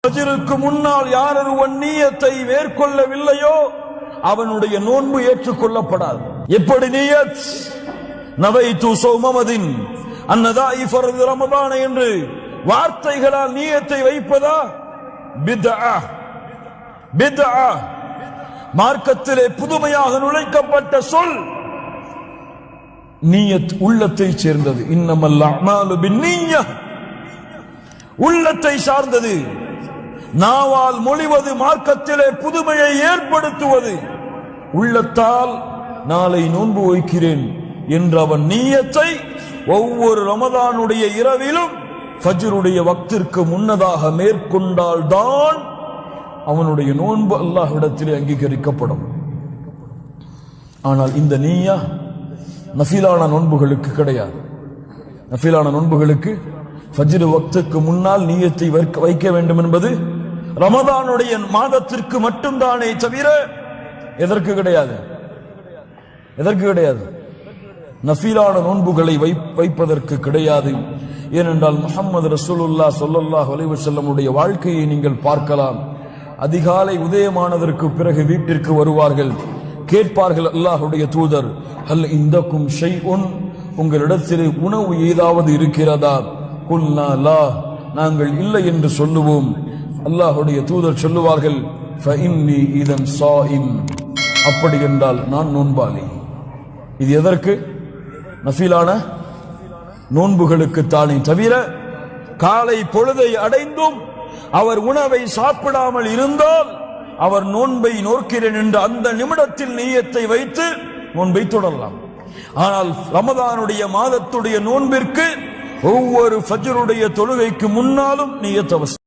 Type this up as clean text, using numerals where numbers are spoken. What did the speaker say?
ஃபஜ்ருக்கு முன்னால் யார் ஒருவன் நியத்தை மேற்கொள்ளவில்லையோ அவனுடைய நோன்பு ஏற்றுக்கொள்ளப்படாது. எப்படி நியத்? நவைத்து ஸௌமமதின் அன்னதாஇ ஃபர்து ரமதான என்று வார்த்தைகளால் நியத்தை வைப்பதா? பித்ஆ. பித்ஆ மார்க்கத்திலே புதுமையாக நுழைக்கப்பட்ட சொல். நியத் உள்ளத்தை சேர்ந்தது. இன்னமல் அஅமாலு பின்னிய்ய, உள்ளத்தை சார்ந்தது. நாவால் மொழிவது மார்க்கத்திலே புதுமையை ஏற்படுத்துவது. உள்ளத்தால் நாளை நோன்பு வைக்கிறேன் என்ற அவன் நியத்தை ஒவ்வொரு ரமதானுடைய இரவிலும் ஃபஜ்ருடைய வக்திற்கு முன்னதாக மேற்கொண்டால் தான் அவனுடைய நோன்பு அல்லாஹ்விடத்திலே அங்கீகரிக்கப்படும். ஆனால் இந்த நிய்யா நஃபிலான நோன்புகளுக்கு கிடையாது. நஃபிலான நோன்புகளுக்கு ஃபஜ்ர் வக்துக்கு முன்னால் நியத்தை வைக்க வேண்டும் என்பது ரமதானுடைய மாதத்திற்கு மட்டும்தானே தவிர எதற்கு கிடையாது. எதற்கு கிடையாது? நஃபிலான நோன்புகளை வைப்பதற்கு கிடையாது. ஏனென்றால் முஹம்மது ரசூலுல்லாஹ் ஸல்லல்லாஹு அலைஹி வஸல்லம் உடைய வாழ்க்கையை நீங்கள் பார்க்கலாம். அதிகாலை உதயமானதற்கு பிறகு வீட்டிற்கு வருவார்கள். கேட்பார்கள், அல்லாஹ்வுடைய தூதர், ஹல் இந்தக்கும் ஷைஉன், உங்களிடத்தில் உணவு ஏதாவது இருக்கிறதா? குல்னா லா, நாங்கள் இல்லை என்று சொல்லுவோம். அல்லாஹ்வுடைய தூதர் சொல்லுவார்கள், ஃபஇன்னி இதன் ஸாயிம், அப்படி என்றால் நான் நோன்பாளி. இது எதற்கு? நஃபிலான நோன்புகளுக்கு தானே தவிர காலை பொழுதை அடைந்தும் அவர் உணவை சாப்பிடாமல் இருந்தால் அவர் நோன்பை நோக்கிறேன் என்ற அந்த நிமிடத்தில் நியத்தை வைத்து நோன்பை தொடரலாம். ஆனால் ரமதானுடைய மாதத்துடைய நோன்பிற்கு ஒவ்வொரு ஃபஜ்ருடைய தொழுகைக்கு முன்னாலும் நியத் அவசியம்.